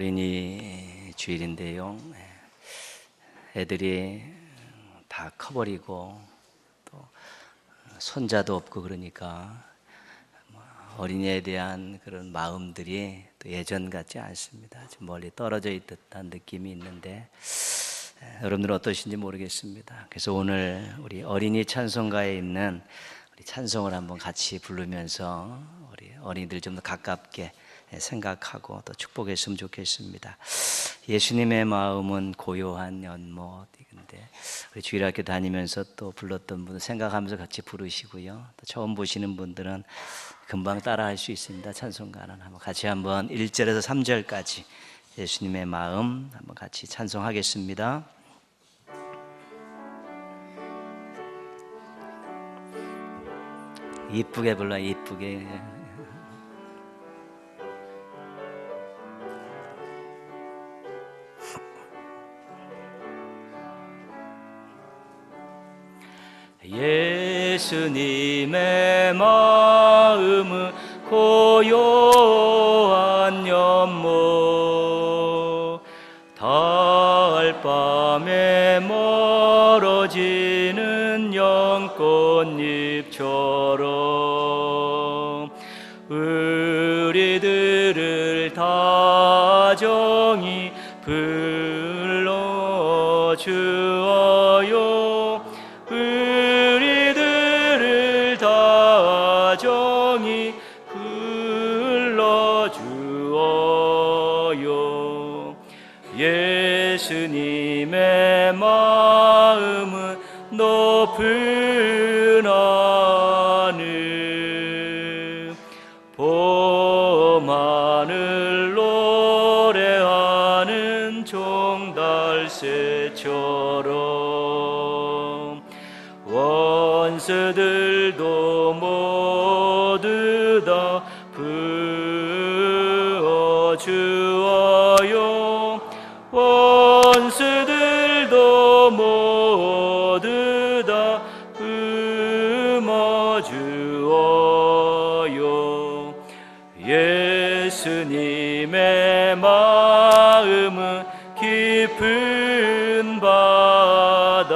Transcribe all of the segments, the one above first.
어린이 주일인데요. 애들이 다 커버리고 또 손자도 없고 그러니까 어린이에 대한 그런 마음들이 또 예전 같지 않습니다. 좀 멀리 떨어져 있듯한 느낌이 있는데 여러분들은 어떠신지 모르겠습니다. 그래서 오늘 우리 어린이 찬송가에 있는 우리 찬송을 한번 같이 부르면서 우리 어린이들 좀 더 가깝게 생각하고 또 축복했으면 좋겠습니다. 예수님의 마음은 고요한 연못인데 우리 주일학교 다니면서 또 불렀던 분들 생각하면서 같이 부르시고요. 또 처음 보시는 분들은 금방 따라할 수 있습니다. 찬송가는 한번 같이 한번 1절에서 3절까지 예수님의 마음 한번 같이 찬송하겠습니다. 이쁘게 불러, 이쁘게. 예수님의 마음은 고요한 연못, 달밤에 멀어지는 연꽃잎처럼 우리들을 다정히 불러주어요. 우리들을 다정히 불러주어요. 예수님의 마음은 높은 하늘, 봄하늘 노래하는 종달새처럼 원수들도 모두 다 부어주어요. 원수들도 모두 다 품어주어요. 예수님의 마음은 깊은 바다,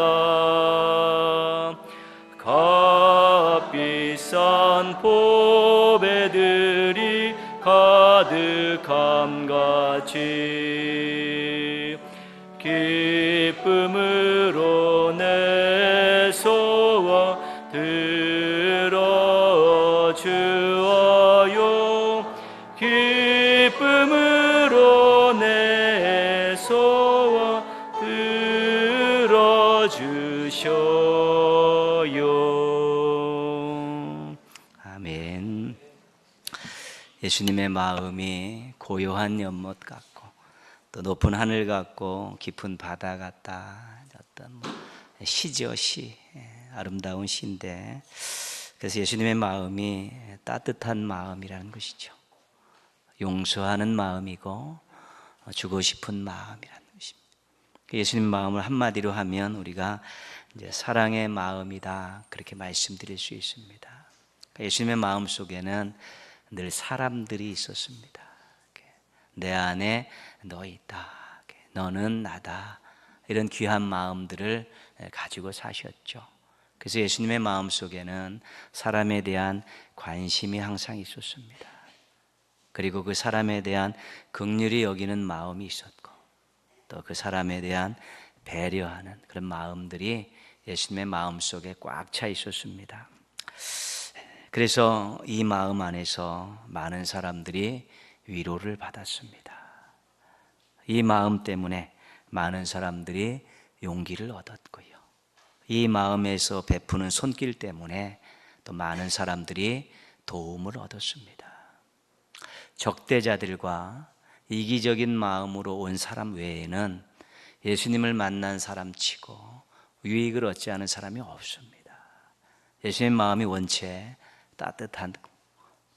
값비싼 보배들이 가득함같이 기쁨으로 내 소원 들어주어요. 기쁨으로 내 소원 들어주셔요. 아멘. 예수님의 마음이 고요한 연못 같고 또 높은 하늘 같고 깊은 바다 같다. 어떤 시죠, 시. 아름다운 시인데, 그래서 예수님의 마음이 따뜻한 마음이라는 것이죠. 용서하는 마음이고 주고 싶은 마음이라는 것입니다. 예수님 마음을 한마디로 하면 우리가 이제 사랑의 마음이다, 그렇게 말씀드릴 수 있습니다. 예수님의 마음 속에는 늘 사람들이 있었습니다. 내 안에 너 있다, 너는 나다, 이런 귀한 마음들을 가지고 사셨죠. 그래서 예수님의 마음 속에는 사람에 대한 관심이 항상 있었습니다. 그리고 그 사람에 대한 긍휼히 여기는 마음이 있었고 또 그 사람에 대한 배려하는 그런 마음들이 예수님의 마음 속에 꽉 차 있었습니다. 그래서 이 마음 안에서 많은 사람들이 위로를 받았습니다. 이 마음 때문에 많은 사람들이 용기를 얻었고요. 이 마음에서 베푸는 손길 때문에 또 많은 사람들이 도움을 얻었습니다. 적대자들과 이기적인 마음으로 온 사람 외에는 예수님을 만난 사람 치고 유익을 얻지 않은 사람이 없습니다. 예수님 마음이 원체 따뜻한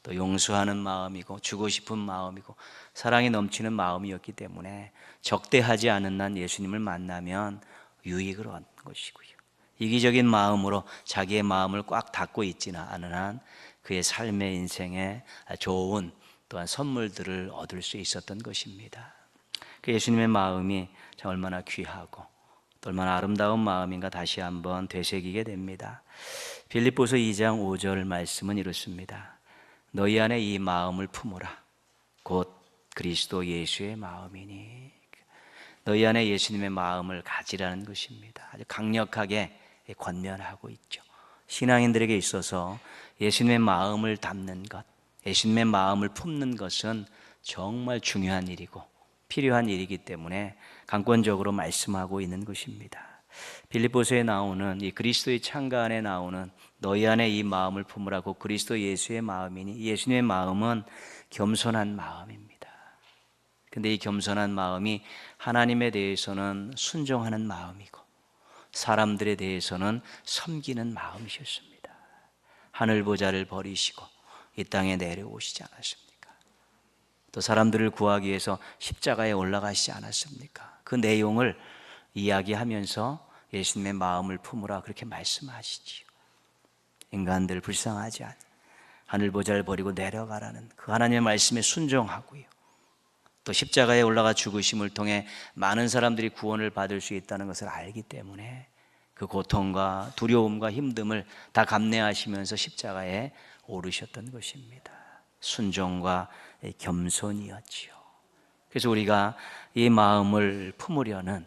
또 용서하는 마음이고 주고 싶은 마음이고 사랑이 넘치는 마음이었기 때문에 적대하지 않은 한 예수님을 만나면 유익을 얻는 것이고요. 이기적인 마음으로 자기의 마음을 꽉 닫고 있지는 않은 한 그의 삶의 인생에 좋은 또한 선물들을 얻을 수 있었던 것입니다. 그 예수님의 마음이 참 얼마나 귀하고 또 얼마나 아름다운 마음인가 다시 한번 되새기게 됩니다. 빌립보서 2장 5절 말씀은 이렇습니다. 너희 안에 이 마음을 품으라. 곧 그리스도 예수의 마음이니. 너희 안에 예수님의 마음을 가지라는 것입니다. 아주 강력하게 권면하고 있죠. 신앙인들에게 있어서 예수님의 마음을 담는 것, 예수님의 마음을 품는 것은 정말 중요한 일이고 필요한 일이기 때문에 강권적으로 말씀하고 있는 것입니다. 빌립보서에 나오는 이 그리스도의 창가 안에 나오는 너희 안에 이 마음을 품으라고 그리스도 예수의 마음이니, 예수님의 마음은 겸손한 마음입니다. 근데 이 겸손한 마음이 하나님에 대해서는 순종하는 마음이고 사람들에 대해서는 섬기는 마음이셨습니다. 하늘 보좌를 버리시고 이 땅에 내려오시지 않았습니까? 또 사람들을 구하기 위해서 십자가에 올라가시지 않았습니까? 그 내용을 이야기하면서 예수님의 마음을 품으라 그렇게 말씀하시지요. 인간들 불쌍하지 않아 하늘 보좌를 버리고 내려가라는 그 하나님의 말씀에 순종하고요. 또 십자가에 올라가 죽으심을 통해 많은 사람들이 구원을 받을 수 있다는 것을 알기 때문에 그 고통과 두려움과 힘듦을 다 감내하시면서 십자가에 오르셨던 것입니다. 순종과 겸손이었지요. 그래서 우리가 이 마음을 품으려는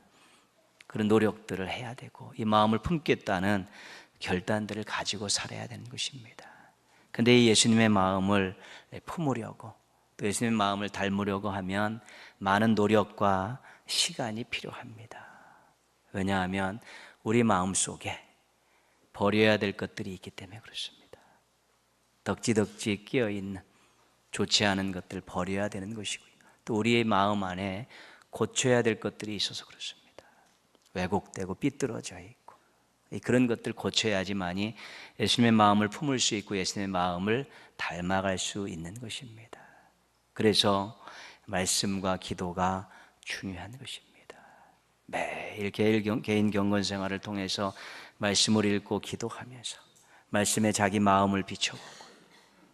그런 노력들을 해야 되고 이 마음을 품겠다는 결단들을 가지고 살아야 되는 것입니다. 근데 이 예수님의 마음을 품으려고 또 예수님의 마음을 닮으려고 하면 많은 노력과 시간이 필요합니다. 왜냐하면 우리 마음속에 버려야 될 것들이 있기 때문에 그렇습니다. 덕지덕지 끼어있는 좋지 않은 것들 버려야 되는 것이고요. 또 우리의 마음 안에 고쳐야 될 것들이 있어서 그렇습니다. 왜곡되고 삐뚤어져 있고 그런 것들 고쳐야지만이 예수님의 마음을 품을 수 있고 예수님의 마음을 닮아갈 수 있는 것입니다. 그래서 말씀과 기도가 중요한 것입니다. 매일 개인 경건 생활을 통해서 말씀을 읽고 기도하면서 말씀에 자기 마음을 비춰보고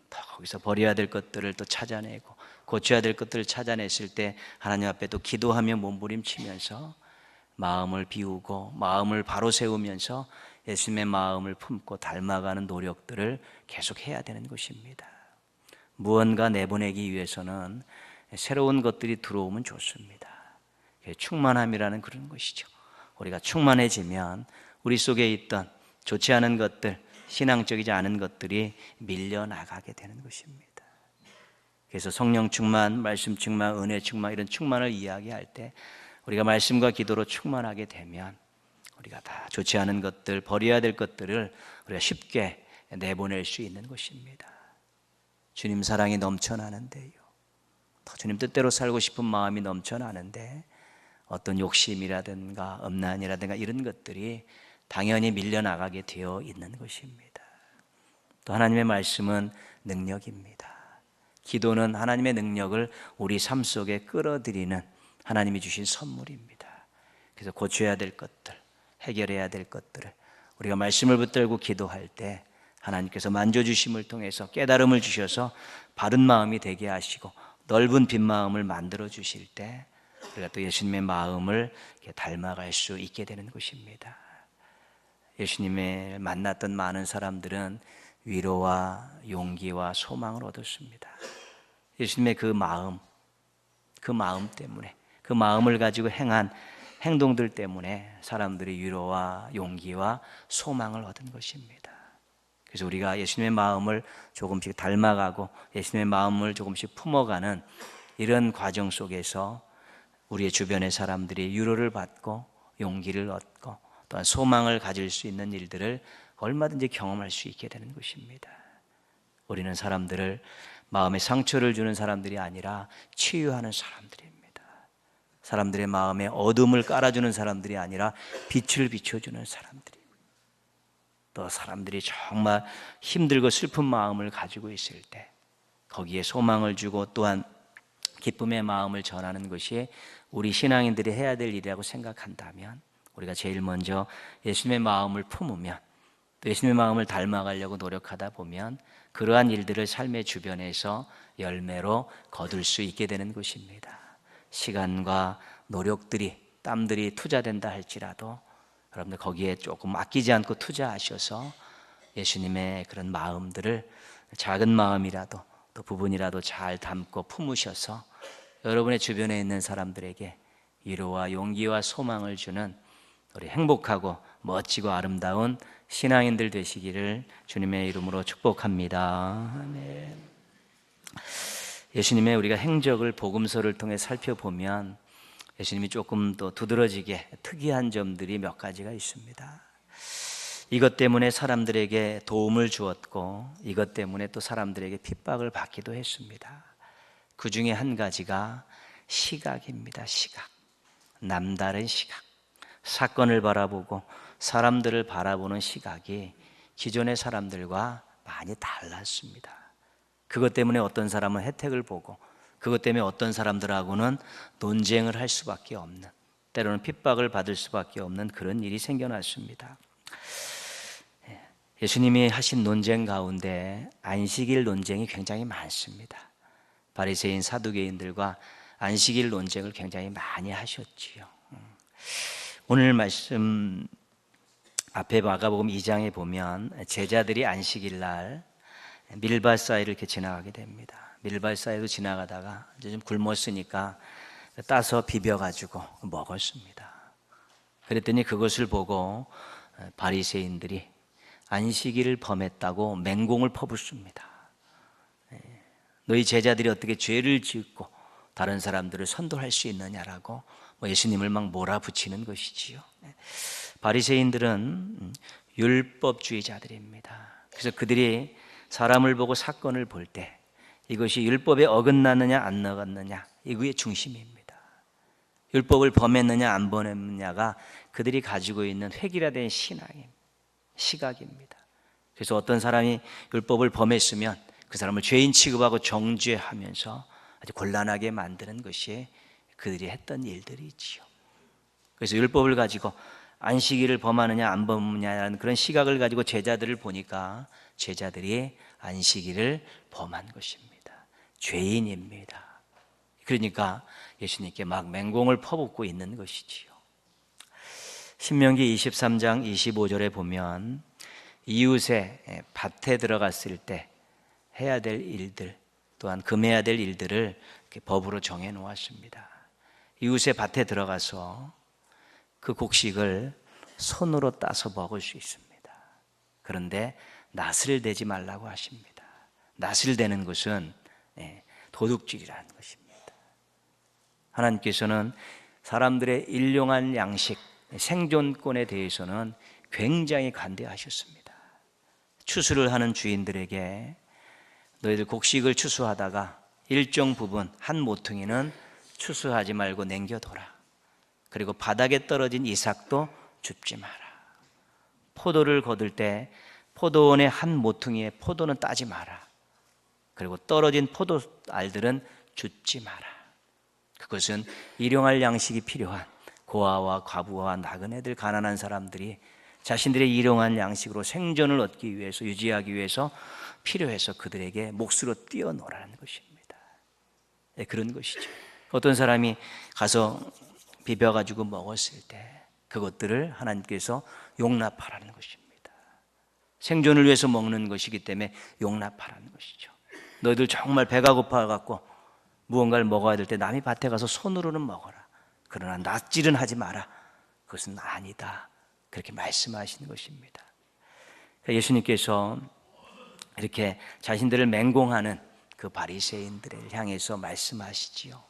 또 거기서 버려야 될 것들을 또 찾아내고 고쳐야 될 것들을 찾아냈을 때 하나님 앞에 또 기도하며 몸부림치면서 마음을 비우고 마음을 바로 세우면서 예수님의 마음을 품고 닮아가는 노력들을 계속해야 되는 것입니다. 무언가 내보내기 위해서는 새로운 것들이 들어오면 좋습니다. 충만함이라는 그런 것이죠. 우리가 충만해지면 우리 속에 있던 좋지 않은 것들, 신앙적이지 않은 것들이 밀려나가게 되는 것입니다. 그래서 성령 충만, 말씀 충만, 은혜 충만 이런 충만을 이야기할 때 우리가 말씀과 기도로 충만하게 되면 우리가 다 좋지 않은 것들, 버려야 될 것들을 우리가 쉽게 내보낼 수 있는 것입니다. 주님 사랑이 넘쳐나는데요. 더 주님 뜻대로 살고 싶은 마음이 넘쳐나는데 어떤 욕심이라든가 엄난이라든가 이런 것들이 당연히 밀려나가게 되어 있는 것입니다. 또 하나님의 말씀은 능력입니다. 기도는 하나님의 능력을 우리 삶 속에 끌어들이는 하나님이 주신 선물입니다. 그래서 고쳐야 될 것들, 해결해야 될 것들을 우리가 말씀을 붙들고 기도할 때 하나님께서 만져주심을 통해서 깨달음을 주셔서 바른 마음이 되게 하시고 넓은 빈 마음을 만들어 주실 때 우리가 또 예수님의 마음을 닮아갈 수 있게 되는 것입니다. 예수님을 만났던 많은 사람들은 위로와 용기와 소망을 얻었습니다. 예수님의 그 마음 때문에 그 마음을 가지고 행한 행동들 때문에 사람들이 위로와 용기와 소망을 얻은 것입니다. 그래서 우리가 예수님의 마음을 조금씩 닮아가고 예수님의 마음을 조금씩 품어가는 이런 과정 속에서 우리의 주변의 사람들이 위로를 받고 용기를 얻고 또한 소망을 가질 수 있는 일들을 얼마든지 경험할 수 있게 되는 것입니다. 우리는 사람들을 마음에 상처를 주는 사람들이 아니라 치유하는 사람들입니다. 사람들의 마음에 어둠을 깔아주는 사람들이 아니라 빛을 비춰주는 사람들입니다. 또 사람들이 정말 힘들고 슬픈 마음을 가지고 있을 때 거기에 소망을 주고 또한 기쁨의 마음을 전하는 것이 우리 신앙인들이 해야 될 일이라고 생각한다면 우리가 제일 먼저 예수님의 마음을 품으면 또 예수님의 마음을 닮아가려고 노력하다 보면 그러한 일들을 삶의 주변에서 열매로 거둘 수 있게 되는 것입니다. 시간과 노력들이, 땀들이 투자된다 할지라도 여러분들 거기에 조금 아끼지 않고 투자하셔서 예수님의 그런 마음들을 작은 마음이라도 또 부분이라도 잘 담고 품으셔서 여러분의 주변에 있는 사람들에게 위로와 용기와 소망을 주는 우리 행복하고 멋지고 아름다운 신앙인들 되시기를 주님의 이름으로 축복합니다. 아멘. 예수님의 우리가 행적을 복음서를 통해 살펴보면 예수님이 조금 더 두드러지게 특이한 점들이 몇 가지가 있습니다. 이것 때문에 사람들에게 도움을 주었고 이것 때문에 또 사람들에게 핍박을 받기도 했습니다. 그 중에 한 가지가 시각입니다. 시각. 남다른 시각. 사건을 바라보고 사람들을 바라보는 시각이 기존의 사람들과 많이 달랐습니다. 그것 때문에 어떤 사람은 혜택을 보고 그것 때문에 어떤 사람들하고는 논쟁을 할 수밖에 없는, 때로는 핍박을 받을 수밖에 없는 그런 일이 생겨났습니다. 예수님이 하신 논쟁 가운데 안식일 논쟁이 굉장히 많습니다. 바리새인 사두개인들과 안식일 논쟁을 굉장히 많이 하셨지요. 오늘 말씀 앞에 마가복음 2장에 보면 제자들이 안식일 날 밀밭 사이를 이렇게 지나가게 됩니다. 밀밭 사이로 지나가다가 이제 좀 굶었으니까 따서 비벼가지고 먹었습니다. 그랬더니 그것을 보고 바리새인들이 안식일을 범했다고 맹공을 퍼붓습니다. 너희 제자들이 어떻게 죄를 짓고 다른 사람들을 선도할 수 있느냐라고 예수님을 막 몰아붙이는 것이지요. 바리새인들은 율법주의자들입니다. 그래서 그들이 사람을 보고 사건을 볼 때 이것이 율법에 어긋나느냐 안 어긋느냐 이거의 중심입니다. 율법을 범했느냐 안 범했느냐가 그들이 가지고 있는 획일화된 시각입니다. 그래서 어떤 사람이 율법을 범했으면 그 사람을 죄인 취급하고 정죄하면서 아주 곤란하게 만드는 것이 그들이 했던 일들이지요. 그래서 율법을 가지고 안식일을 범하느냐 안 범하느냐라는 그런 시각을 가지고 제자들을 보니까 제자들이 안식일을 범한 것입니다. 죄인입니다. 그러니까 예수님께 막 맹공을 퍼붓고 있는 것이지요. 신명기 23장 25절에 보면 이웃의 밭에 들어갔을 때 해야 될 일들 또한 금해야 될 일들을 이렇게 법으로 정해 놓았습니다. 이웃의 밭에 들어가서 그 곡식을 손으로 따서 먹을 수 있습니다. 그런데 낫을 대지 말라고 하십니다. 낫을 대는 것은 도둑질이라는 것입니다. 하나님께서는 사람들의 일용할 양식, 생존권에 대해서는 굉장히 관대하셨습니다. 추수를 하는 주인들에게 너희들 곡식을 추수하다가 일정 부분 한 모퉁이는 추수하지 말고 남겨둬라. 그리고 바닥에 떨어진 이삭도 줍지 마라. 포도를 거둘 때 포도원의 한 모퉁이의 포도는 따지 마라. 그리고 떨어진 포도 알들은 줍지 마라. 그것은 일용할 양식이 필요한 고아와 과부와 나그네들 가난한 사람들이 자신들의 일용할 양식으로 생존을 얻기 위해서 유지하기 위해서 필요해서 그들에게 몫으로 뛰어노라는 것입니다. 그런 것이죠. 어떤 사람이 가서 비벼가지고 먹었을 때 그것들을 하나님께서 용납하라는 것입니다. 생존을 위해서 먹는 것이기 때문에 용납하라는 것이죠. 너희들 정말 배가 고파갖고 무언가를 먹어야 될 때 남이 밭에 가서 손으로는 먹어라. 그러나 낫질은 하지 마라. 그것은 아니다. 그렇게 말씀하시는 것입니다. 예수님께서 이렇게 자신들을 맹공하는 그 바리새인들을 향해서 말씀하시지요.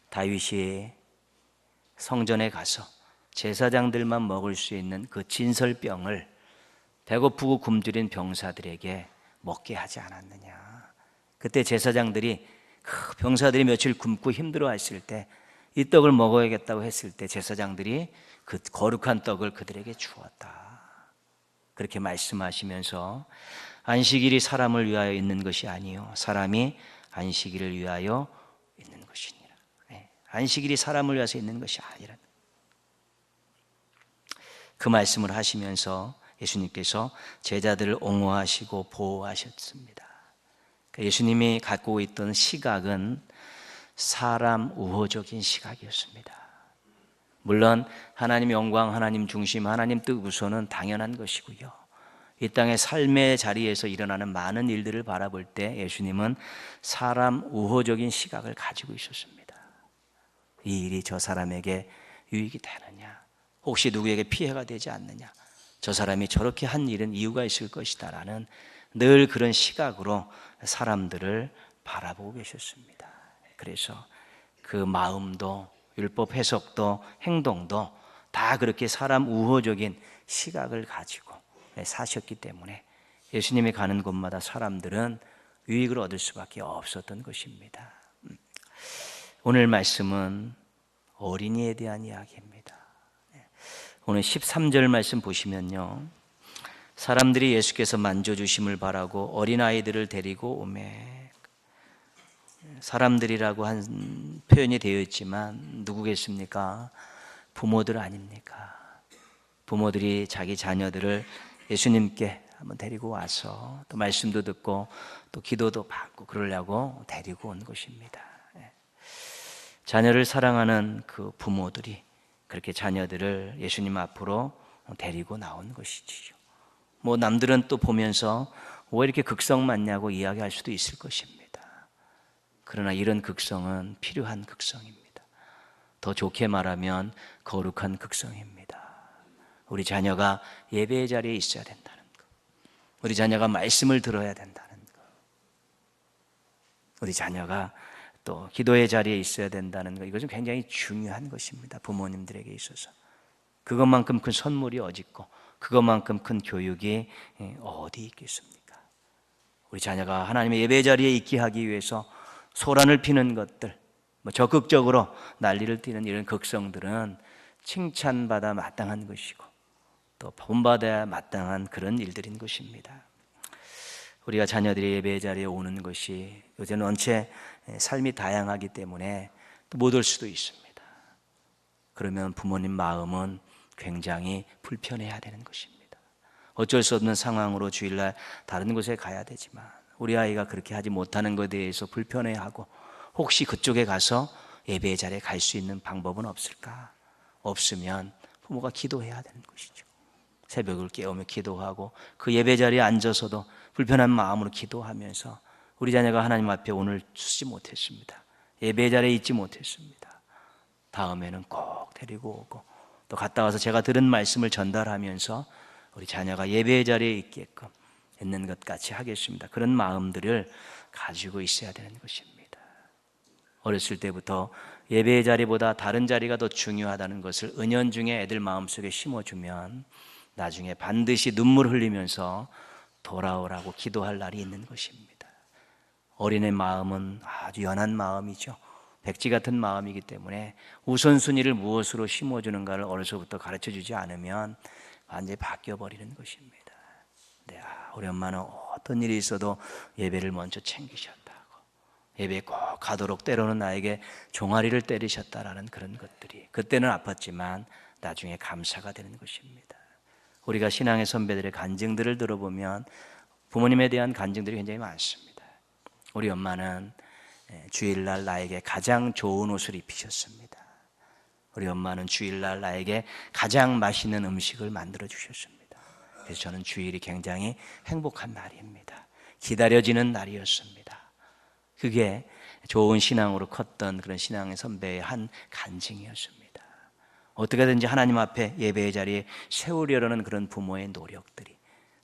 다윗이 성전에 가서 제사장들만 먹을 수 있는 그 진설병을 배고프고 굶주린 병사들에게 먹게 하지 않았느냐. 그때 제사장들이 그 병사들이 며칠 굶고 힘들어했을 때 이 떡을 먹어야겠다고 했을 때 제사장들이 그 거룩한 떡을 그들에게 주었다. 그렇게 말씀하시면서 안식일이 사람을 위하여 있는 것이 아니요 사람이 안식일을 위하여 있는 것이니라. 안식일이 사람을 위해서 있는 것이 아니라 그 말씀을 하시면서 예수님께서 제자들을 옹호하시고 보호하셨습니다. 예수님이 갖고 있던 시각은 사람 우호적인 시각이었습니다. 물론 하나님 영광, 하나님 중심, 하나님 뜻 우선은 당연한 것이고요. 이 땅의 삶의 자리에서 일어나는 많은 일들을 바라볼 때 예수님은 사람 우호적인 시각을 가지고 있었습니다. 이 일이 저 사람에게 유익이 되느냐, 혹시 누구에게 피해가 되지 않느냐, 저 사람이 저렇게 한 일은 이유가 있을 것이다 라는 늘 그런 시각으로 사람들을 바라보고 계셨습니다. 그래서 그 마음도 율법 해석도 행동도 다 그렇게 사람 우호적인 시각을 가지고 사셨기 때문에 예수님이 가는 곳마다 사람들은 유익을 얻을 수밖에 없었던 것입니다. 오늘 말씀은 어린이에 대한 이야기입니다. 오늘 13절 말씀 보시면요, 사람들이 예수께서 만져주심을 바라고 어린아이들을 데리고 오매. 사람들이라고 한 표현이 되어 있지만 누구겠습니까? 부모들 아닙니까? 부모들이 자기 자녀들을 예수님께 한번 데리고 와서 또 말씀도 듣고 또 기도도 받고 그러려고 데리고 온 것입니다. 자녀를 사랑하는 그 부모들이 그렇게 자녀들을 예수님 앞으로 데리고 나온 것이지요. 뭐 남들은 또 보면서 왜 이렇게 극성 많냐고 이야기할 수도 있을 것입니다. 그러나 이런 극성은 필요한 극성입니다. 더 좋게 말하면 거룩한 극성입니다. 우리 자녀가 예배의 자리에 있어야 된다는 것, 우리 자녀가 말씀을 들어야 된다는 것, 우리 자녀가 또 기도의 자리에 있어야 된다는 것, 이것은 굉장히 중요한 것입니다. 부모님들에게 있어서 그것만큼 큰 선물이 어디 있고 그것만큼 큰 교육이 어디 있겠습니까? 우리 자녀가 하나님의 예배 자리에 있게 하기 위해서 소란을 피는 것들, 적극적으로 난리를 띠는 이런 극성들은 칭찬받아 마땅한 것이고 또 본받아야 마땅한 그런 일들인 것입니다. 우리가 자녀들이 예배 자리에 오는 것이 요새는 원체 삶이 다양하기 때문에 못 올 수도 있습니다. 그러면 부모님 마음은 굉장히 불편해야 되는 것입니다. 어쩔 수 없는 상황으로 주일날 다른 곳에 가야 되지만 우리 아이가 그렇게 하지 못하는 것에 대해서 불편해하고 혹시 그쪽에 가서 예배의 자리에 갈 수 있는 방법은 없을까? 없으면 부모가 기도해야 되는 것이죠. 새벽을 깨우며 기도하고 그 예배 자리에 앉아서도 불편한 마음으로 기도하면서 우리 자녀가 하나님 앞에 오늘 서지 못했습니다. 예배 자리에 있지 못했습니다. 다음에는 꼭 데리고 오고 또 갔다 와서 제가 들은 말씀을 전달하면서 우리 자녀가 예배 자리에 있게끔 있는 것 같이 하겠습니다. 그런 마음들을 가지고 있어야 되는 것입니다. 어렸을 때부터 예배의 자리보다 다른 자리가 더 중요하다는 것을 은연중에 애들 마음속에 심어주면 나중에 반드시 눈물 흘리면서 돌아오라고 기도할 날이 있는 것입니다. 어린의 마음은 아주 연한 마음이죠. 백지 같은 마음이기 때문에 우선순위를 무엇으로 심어주는가를 어려서부터 가르쳐주지 않으면 완전히 바뀌어버리는 것입니다. 네, 우리 엄마는 어떤 일이 있어도 예배를 먼저 챙기셨다고, 예배에 꼭 가도록 때로는 나에게 종아리를 때리셨다라는 그런 것들이 그때는 아팠지만 나중에 감사가 되는 것입니다. 우리가 신앙의 선배들의 간증들을 들어보면 부모님에 대한 간증들이 굉장히 많습니다. 우리 엄마는 주일날 나에게 가장 좋은 옷을 입히셨습니다. 우리 엄마는 주일날 나에게 가장 맛있는 음식을 만들어 주셨습니다. 그래서 저는 주일이 굉장히 행복한 날입니다. 기다려지는 날이었습니다. 그게 좋은 신앙으로 컸던 그런 신앙의 선배의 한 간증이었습니다. 어떻게든지 하나님 앞에 예배의 자리에 세우려는 그런 부모의 노력들이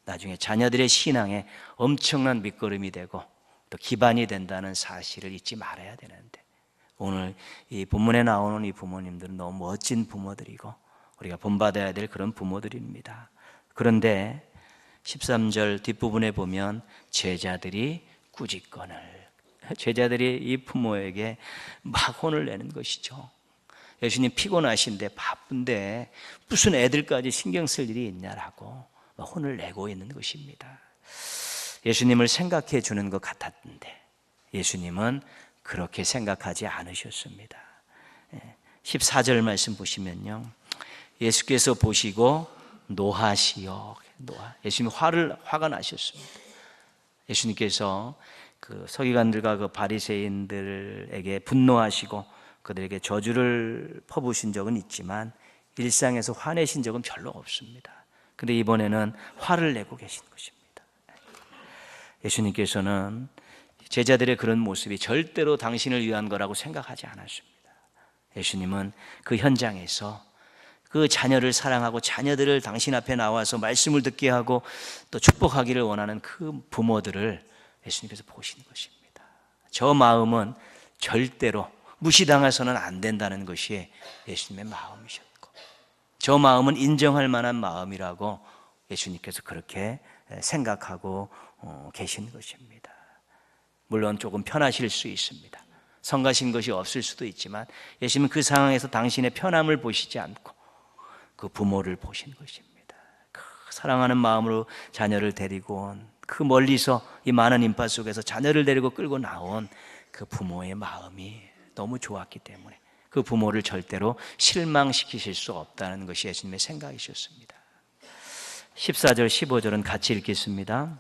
나중에 자녀들의 신앙에 엄청난 밑거름이 되고 또 기반이 된다는 사실을 잊지 말아야 되는데, 오늘 이 본문에 나오는 이 부모님들은 너무 멋진 부모들이고 우리가 본받아야 될 그런 부모들입니다. 그런데 13절 뒷부분에 보면 제자들이 이 부모에게 막 혼을 내는 것이죠. 예수님 피곤하신데 바쁜데 무슨 애들까지 신경 쓸 일이 있냐라고 혼을 내고 있는 것입니다. 예수님을 생각해 주는 것 같았는데 예수님은 그렇게 생각하지 않으셨습니다. 14절 말씀 보시면요, 예수께서 보시고 노하시어, 예수님이 화가 나셨습니다. 예수님께서 그 서기관들과 그 바리새인들에게 분노하시고 그들에게 저주를 퍼부으신 적은 있지만 일상에서 화내신 적은 별로 없습니다. 그런데 이번에는 화를 내고 계신 것입니다. 예수님께서는 제자들의 그런 모습이 절대로 당신을 위한 거라고 생각하지 않았습니다. 예수님은 그 현장에서 그 자녀를 사랑하고 자녀들을 당신 앞에 나와서 말씀을 듣게 하고 또 축복하기를 원하는 그 부모들을 예수님께서 보신 것입니다. 저 마음은 절대로 무시당해서는 안 된다는 것이 예수님의 마음이셨고, 저 마음은 인정할 만한 마음이라고 예수님께서 그렇게 생각하고 계신 것입니다. 물론 조금 편하실 수 있습니다. 성가신 것이 없을 수도 있지만 예수님은 그 상황에서 당신의 편함을 보시지 않고 그 부모를 보신 것입니다. 그 사랑하는 마음으로 자녀를 데리고 온, 그 멀리서 이 많은 인파 속에서 자녀를 데리고 끌고 나온 그 부모의 마음이 너무 좋았기 때문에 그 부모를 절대로 실망시키실 수 없다는 것이 예수님의 생각이셨습니다. 14절 15절은 같이 읽겠습니다.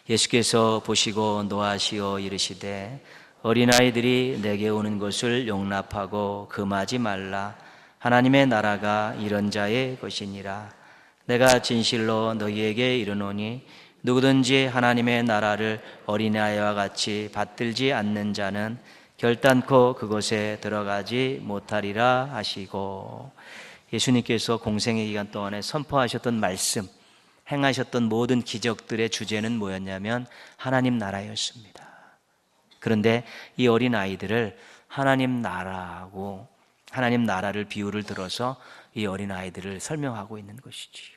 예수께서 보시고 노하시어 이르시되 어린아이들이 내게 오는 것을 용납하고 금하지 말라. 하나님의 나라가 이런 자의 것이니라. 내가 진실로 너희에게 이르노니 누구든지 하나님의 나라를 어린아이와 같이 받들지 않는 자는 결단코 그곳에 들어가지 못하리라 하시고, 예수님께서 공생의 기간 동안에 선포하셨던 말씀, 행하셨던 모든 기적들의 주제는 뭐였냐면 하나님 나라였습니다. 그런데 이 어린아이들을 하나님 나라하고 하나님 나라를 비유를 들어서 이 어린아이들을 설명하고 있는 것이지요.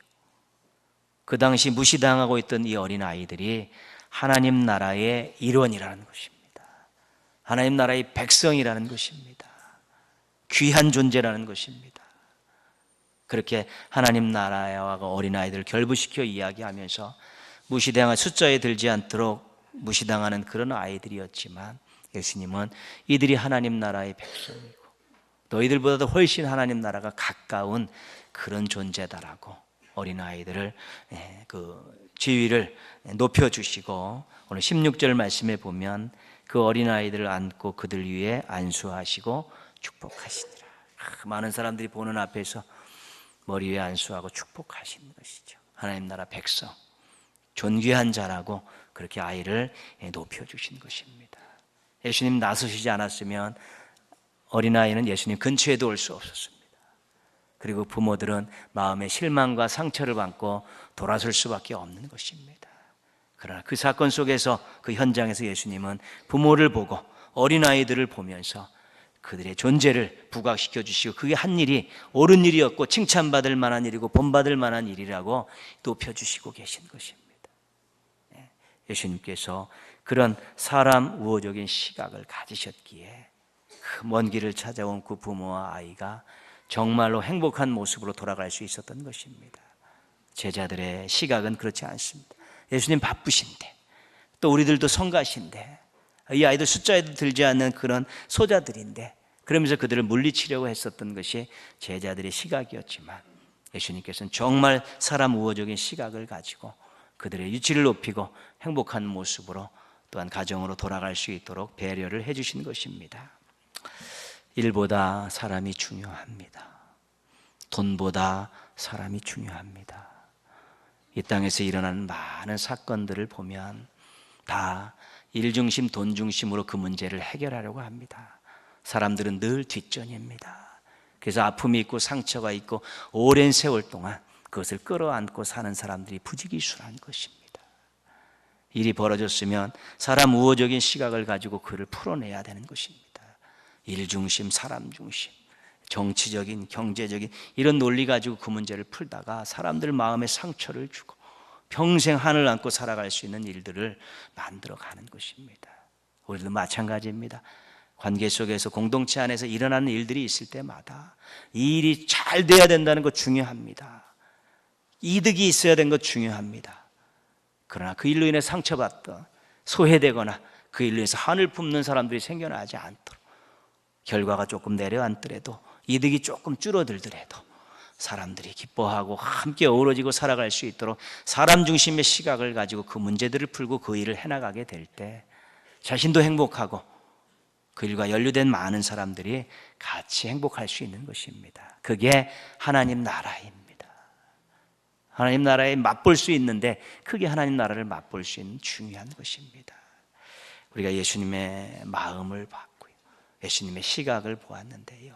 그 당시 무시당하고 있던 이 어린아이들이 하나님 나라의 일원이라는 것입니다. 하나님 나라의 백성이라는 것입니다. 귀한 존재라는 것입니다. 그렇게 하나님 나라와 어린아이들을 결부시켜 이야기하면서 무시당한 숫자에 들지 않도록 무시당하는 그런 아이들이었지만 예수님은 이들이 하나님 나라의 백성이고 너희들보다도 훨씬 하나님 나라가 가까운 그런 존재다라고 어린아이들을 그 지위를 높여주시고, 오늘 16절 말씀에 보면 그 어린아이들을 안고 그들 위에 안수하시고 축복하시니라. 많은 사람들이 보는 앞에서 머리 위에 안수하고 축복하시는 것이죠. 하나님 나라 백성, 존귀한 자라고 그렇게 아이를 높여주신 것입니다. 예수님 나서시지 않았으면 어린아이는 예수님 근처에도 올 수 없었습니다. 그리고 부모들은 마음의 실망과 상처를 받고 돌아설 수밖에 없는 것입니다. 그러나 그 사건 속에서, 그 현장에서 예수님은 부모를 보고 어린아이들을 보면서 그들의 존재를 부각시켜 주시고 그게 한 일이 옳은 일이었고 칭찬받을 만한 일이고 본받을 만한 일이라고 높여주시고 계신 것입니다. 예수님께서 그런 사람 우호적인 시각을 가지셨기에 그 먼 길을 찾아온 그 부모와 아이가 정말로 행복한 모습으로 돌아갈 수 있었던 것입니다. 제자들의 시각은 그렇지 않습니다. 예수님 바쁘신데, 또 우리들도 성가신데, 이 아이들 숫자에도 들지 않는 그런 소자들인데, 그러면서 그들을 물리치려고 했었던 것이 제자들의 시각이었지만 예수님께서는 정말 사람 우호적인 시각을 가지고 그들의 유치를 높이고 행복한 모습으로 또한 가정으로 돌아갈 수 있도록 배려를 해주신 것입니다. 일보다 사람이 중요합니다. 돈보다 사람이 중요합니다. 이 땅에서 일어나는 많은 사건들을 보면 다 일 중심, 돈 중심으로 그 문제를 해결하려고 합니다. 사람들은 늘 뒷전입니다. 그래서 아픔이 있고 상처가 있고 오랜 세월 동안 그것을 끌어안고 사는 사람들이 부지기수한 것입니다. 일이 벌어졌으면 사람 우호적인 시각을 가지고 그를 풀어내야 되는 것입니다. 일 중심, 사람 중심, 정치적인, 경제적인 이런 논리 가지고 그 문제를 풀다가 사람들 마음에 상처를 주고 평생 한을 안고 살아갈 수 있는 일들을 만들어가는 것입니다. 우리도 마찬가지입니다. 관계 속에서 공동체 안에서 일어나는 일들이 있을 때마다 이 일이 잘 돼야 된다는 것 중요합니다. 이득이 있어야 되는 것 중요합니다. 그러나 그 일로 인해 상처받던, 소외되거나 그 일로 인해서 한을 품는 사람들이 생겨나지 않도록, 결과가 조금 내려앉더라도, 이득이 조금 줄어들더라도 사람들이 기뻐하고 함께 어우러지고 살아갈 수 있도록 사람 중심의 시각을 가지고 그 문제들을 풀고 그 일을 해나가게 될 때 자신도 행복하고 그 일과 연루된 많은 사람들이 같이 행복할 수 있는 것입니다. 그게 하나님 나라입니다. 하나님 나라에 맛볼 수 있는데 그게 하나님 나라를 맛볼 수 있는 중요한 것입니다. 우리가 예수님의 마음을 봤고요, 예수님의 시각을 보았는데요,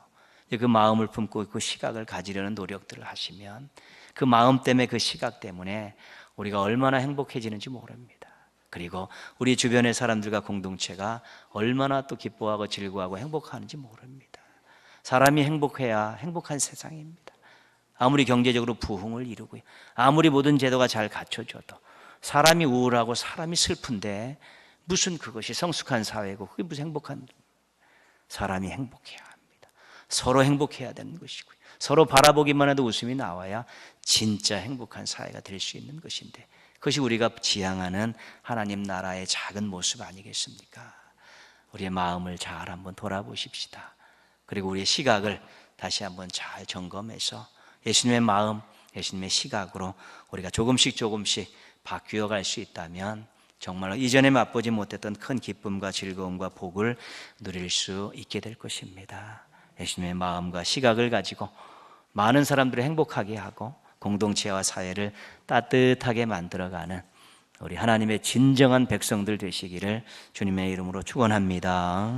그 마음을 품고 그 시각을 가지려는 노력들을 하시면 그 마음 때문에, 그 시각 때문에 우리가 얼마나 행복해지는지 모릅니다. 그리고 우리 주변의 사람들과 공동체가 얼마나 또 기뻐하고 즐거워하고 행복하는지 모릅니다. 사람이 행복해야 행복한 세상입니다. 아무리 경제적으로 부흥을 이루고요, 아무리 모든 제도가 잘 갖춰져도 사람이 우울하고 사람이 슬픈데 무슨 그것이 성숙한 사회고 그게 무슨 행복한, 사람이 행복해야 합니다. 서로 행복해야 되는 것이고요, 서로 바라보기만 해도 웃음이 나와야 진짜 행복한 사회가 될 수 있는 것인데, 그것이 우리가 지향하는 하나님 나라의 작은 모습 아니겠습니까? 우리의 마음을 잘 한번 돌아보십시다. 그리고 우리의 시각을 다시 한번 잘 점검해서 예수님의 마음, 예수님의 시각으로 우리가 조금씩 바뀌어 갈 수 있다면 정말로 이전에 맛보지 못했던 큰 기쁨과 즐거움과 복을 누릴 수 있게 될 것입니다. 예수님의 마음과 시각을 가지고 많은 사람들을 행복하게 하고 공동체와 사회를 따뜻하게 만들어가는 우리 하나님의 진정한 백성들 되시기를 주님의 이름으로 축원합니다.